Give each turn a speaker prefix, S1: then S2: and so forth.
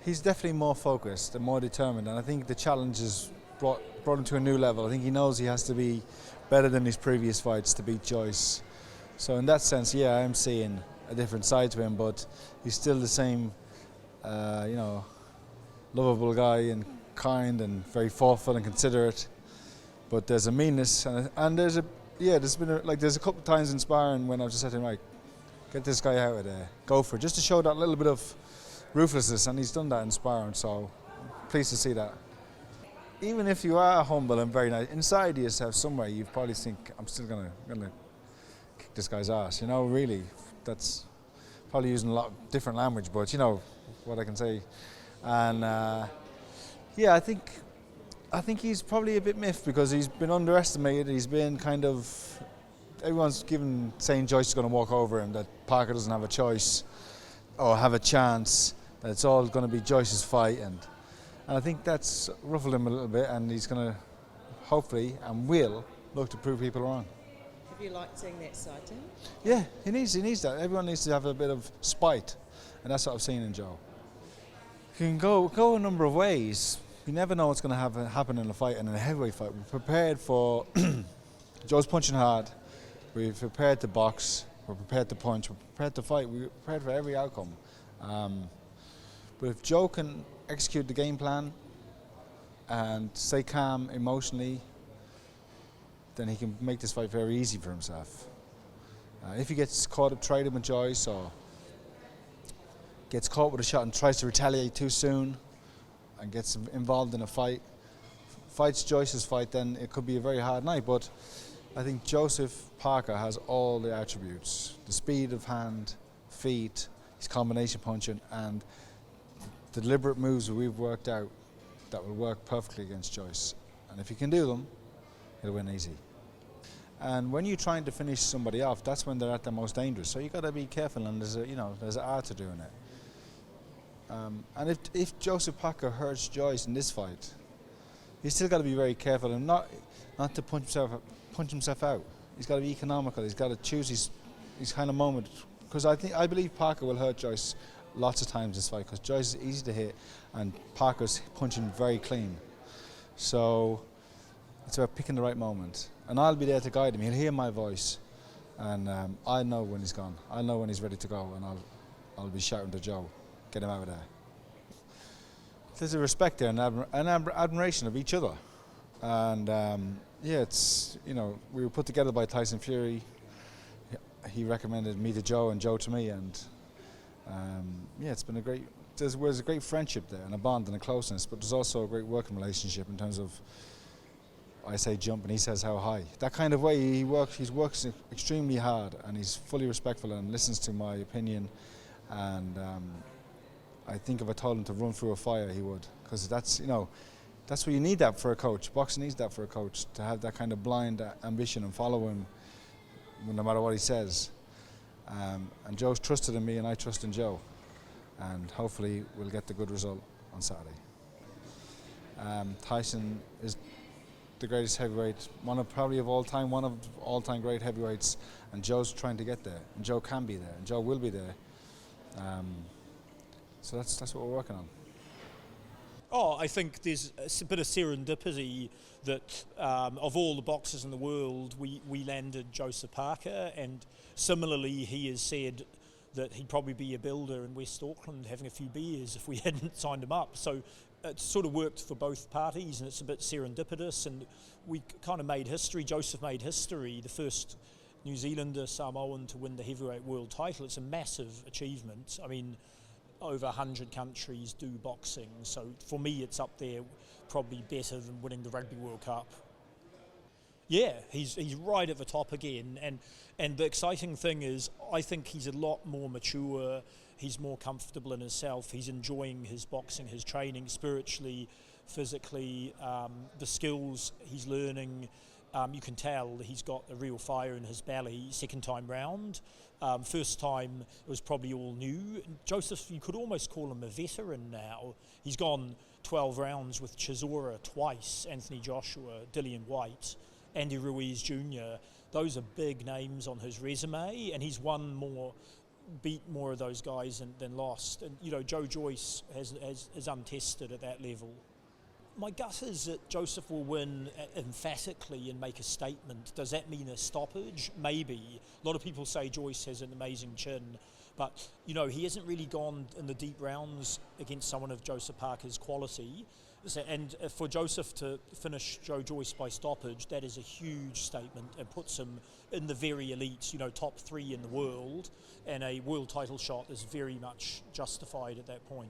S1: He's definitely more focused and more determined, and I think the challenge has brought him to a new level. I think he knows he has to be better than his previous fights to beat Joyce. So in that sense, yeah, I am seeing a different side to him, but he's still the same, lovable guy and kind and very thoughtful and considerate. But there's a meanness and there's a couple of times in sparring when I've just said to him, right, get this guy out of there, go for it, just to show that little bit of ruthlessness, and he's done that in sparring, so I'm pleased to see that. Even if you are humble and very nice, inside yourself somewhere you probably think, I'm still gonna kick this guy's ass, really. That's probably using a lot of different language, but you know what I can say. And I think he's probably a bit miffed because he's been underestimated. He's been everyone's saying Joyce is going to walk over him, that Parker doesn't have a choice or have a chance, that it's all going to be Joyce's fight, and I think that's ruffled him a little bit, and he's going to hopefully and will look to prove people wrong.
S2: Have you liked seeing that side to him?
S1: Yeah, he needs that. Everyone needs to have a bit of spite, and that's what I've seen in Joe. You can go a number of ways. You never know what's going to happen in a fight, and in a heavyweight fight. We're prepared for Joe's punching hard. We're prepared to box. We're prepared to punch. We're prepared to fight. We're prepared for every outcome. But if Joe can execute the game plan and stay calm emotionally, then he can make this fight very easy for himself. If he gets caught up trading with Joyce or gets caught with a shot and tries to retaliate too soon and gets involved in a fights Joyce's fight, then it could be a very hard night. But I think Joseph Parker has all the attributes: the speed of hand, feet, his combination punching, and the deliberate moves that we've worked out that will work perfectly against Joyce. And if he can do them, he'll win easy. And when you're trying to finish somebody off, that's when they're at their most dangerous. So you got to be careful, and there's an art to doing it. And if Joseph Parker hurts Joyce in this fight, he's still got to be very careful and not to punch himself out. He's got to be economical. He's got to choose his kind of moment, because I believe Parker will hurt Joyce lots of times this fight, because Joyce is easy to hit and Parker's punching very clean. So it's about picking the right moment, and I'll be there to guide him. He'll hear my voice, and I know when he's gone. I know when he's ready to go, and I'll be shouting to Joe, get him out of there. There's a respect there and admiration of each other, and we were put together by Tyson Fury. He recommended me to Joe and Joe to me, and it's been there's a great friendship there and a bond and a closeness, but there's also a great working relationship in terms of, I say jump and he says how high. That kind of way he works extremely hard, and he's fully respectful and listens to my opinion, and I think if I told him to run through a fire, he would, because that's what you need that for a coach. Boxing needs that for a coach, to have that kind of blind ambition and follow him no matter what he says. And Joe's trusted in me, and I trust in Joe, and hopefully we'll get the good result on Saturday. Tyson is the greatest heavyweight, one of all-time great heavyweights, and Joe's trying to get there, and Joe can be there, and Joe will be there. So that's what we're working on.
S3: I think there's a bit of serendipity that of all the boxers in the world, we landed Joseph Parker, and similarly he has said that he'd probably be a builder in West Auckland having a few beers if we hadn't signed him up. So it sort of worked for both parties, and it's a bit serendipitous, and we kind of made history. Joseph made history, the first New Zealander, Samoan, to win the heavyweight world title. It's a massive achievement. I mean, over 100 countries do boxing, so for me it's up there, probably better than winning the Rugby World Cup. Yeah, he's right at the top again, and the exciting thing is I think he's a lot more mature, he's more comfortable in himself, he's enjoying his boxing, his training spiritually, physically, the skills he's learning. You can tell he's got a real fire in his belly second time round. First time it was probably all new. Joseph, you could almost call him a veteran now. He's gone 12 rounds with Chisora twice, Anthony Joshua, Dillian White, Andy Ruiz Jr. Those are big names on his resume, and he's won more beat more of those guys than lost. And, you know, Joe Joyce is untested at that level. My gut is that Joseph will win emphatically and make a statement. Does that mean a stoppage? Maybe. A lot of people say Joyce has an amazing chin, but, you know, he hasn't really gone in the deep rounds against someone of Joseph Parker's quality. And for Joseph to finish Joe Joyce by stoppage, that is a huge statement and puts him in the very elites, you know, top 3 in the world, and a world title shot is very much justified at that point.